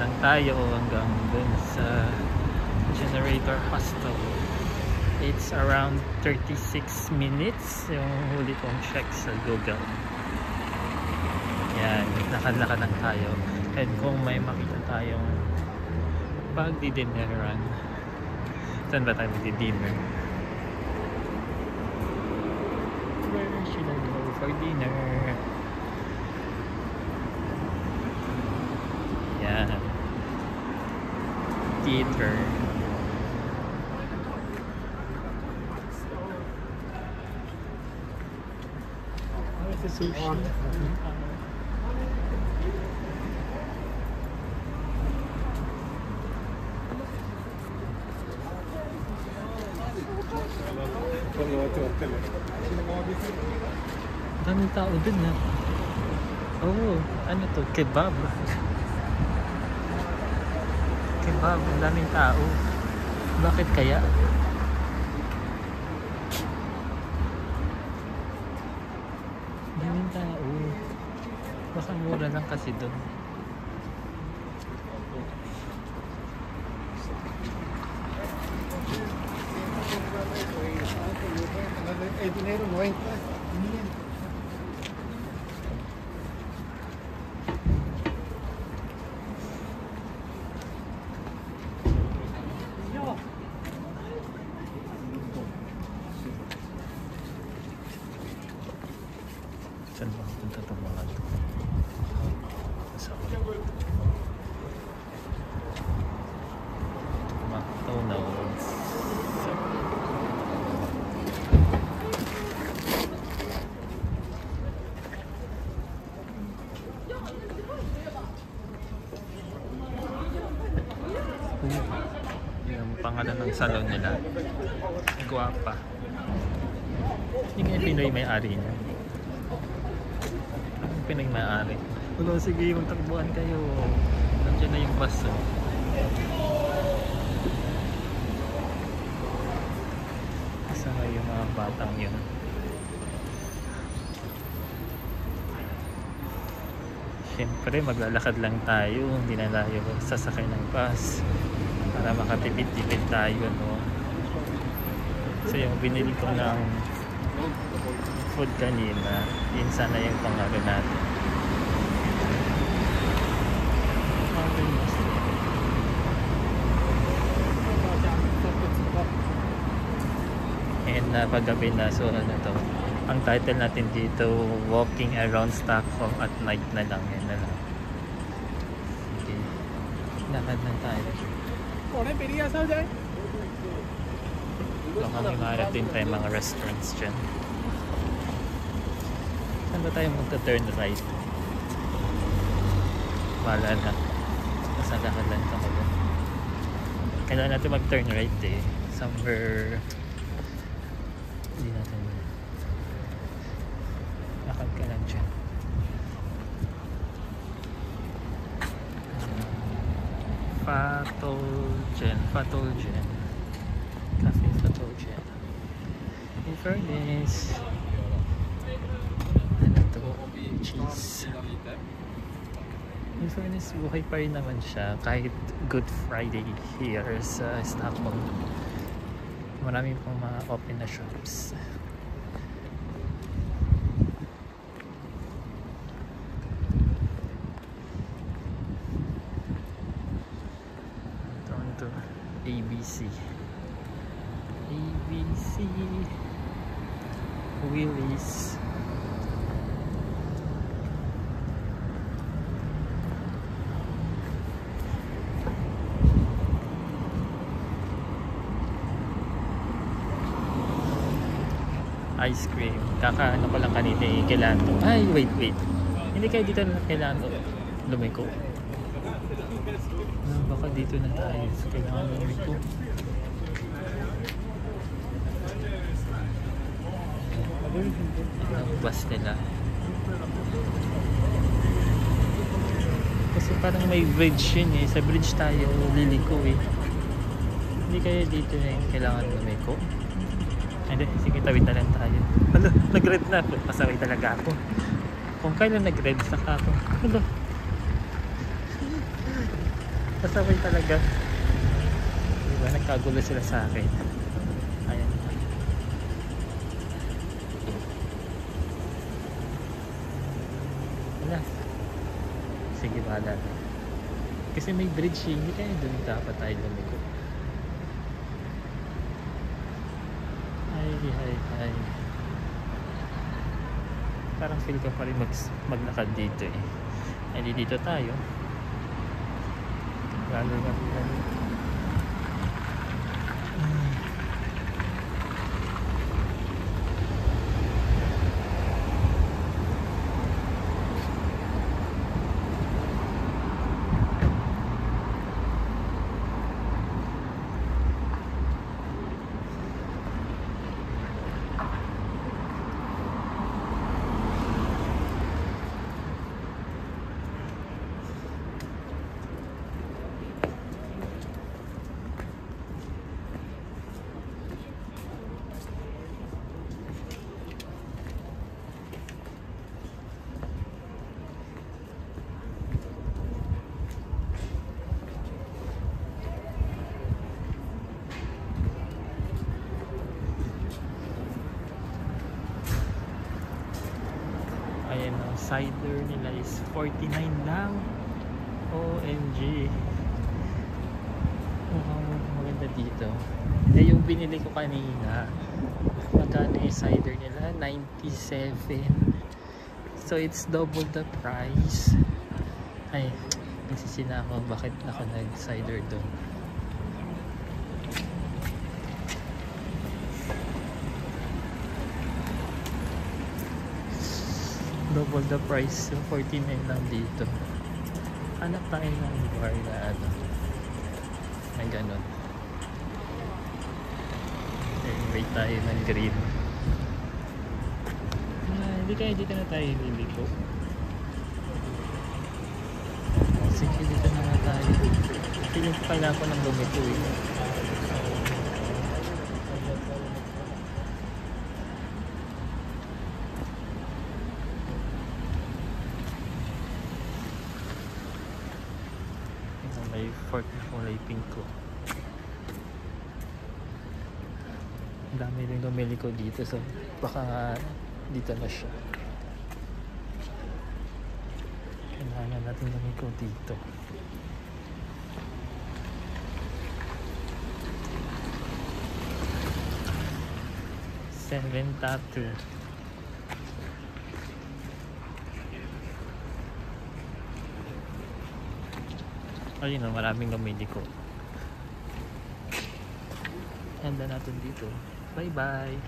lang tayo hanggang dun sa Generator Hostel. It's around 36 minutes yung huli kong check sa Google. Yan, lakad-lakad lang tayo. And kung may makita tayong pagdi-dinneran, saan ba tayo magdi-dinner? Where should I go for dinner? Yan, theater. Where's the sushi? Daming tao dun na. Oh, ano to? Kebab. Kebab, daming tao. Bakit kaya? Daming tao. Baka mura lang kasi dun. Dinero 90. Saan ba punta itong mga ito? McDonald's. Yung pangalan ng salon nila, Guapa. Hindi nga Pinoy may-ari niya. Pinoy may-ari. Hello, sige, magtakbuhan kayo. Nandiyan na yung bus. Oh. Kasama yung mga batang yun. Siyempre, maglalakad lang tayo. Hindi na tayo sasakay ng bus para makatipid-tipid tayo, no? So yung binili ko ng food kanina, yun sana yung pangalo natin. And paggabi na, so ano to, ang title natin dito, Walking Around Stockholm at Night na lang. Yan na lang. Okay, lakad na tayo. Baka may marating tayo mga restaurants dyan. Saan ba tayo magta-turn right? Wala na. Basta lakad lang tayo. Kailangan natin mag-turn right eh. Somewhere hindi natin lakad ka lang dyan. Fatolgen Cafe Fatolgen. In fairness, ano to? Cheese. In fairness, buhay pa rin naman siya kahit Good Friday here sa Stockholm. Marami pong mga open na shops. Ito ABC Willys. Ice cream. Kakaano ko lang kanina eh, kailangan to. Ay, wait. Hindi kayo dito na kailangan to. Lumiko. Baka dito na tayo. So, kailangan lumiko. Ang bus nila. Kasi parang may bridge yun eh. Sa bridge tayo liliko eh. Hindi kaya dito na yung kailangan lumiko. Hindi, sige, tawid na lang tayo. Hala, nag-red na. Pasaway talaga ako. Kung kailan nag-red, saka ako. Hala. Pasaway talaga. Diba? Nagkagulo sila sa akin. Ayan. Wala. Sige, bahala na. Kasi may bridge eh. Hindi kaya doon dapat tayo lumiko. Ay. Parang feel ko pa rin maglakad dito eh. Hindi dito tayo. Lalo. Ayan o, cider nila is 49 lang. OMG. Mukhang maganda dito. Eh yung binili ko kanina, magkano yung cider nila? 97. So it's double the price. Ay, nagsisina ako bakit ako nag-cider doon. Double the price. So 49 lang dito. Hanap tayo ng bar na ano, may ganun. Wait tayo ng green. Hindi kaya dito na tayo liliko. Sige, dito na nga tayo. Feeling ko kailangan ko ng lumiko eh. May fork na kulay pink ko. Ang dami rin lumili ko dito, so baka dito na siya. Kailangan natin lumiko dito. Seven tattoo. Ayun o, maraming lumili ko. Handa natin dito. Bye bye.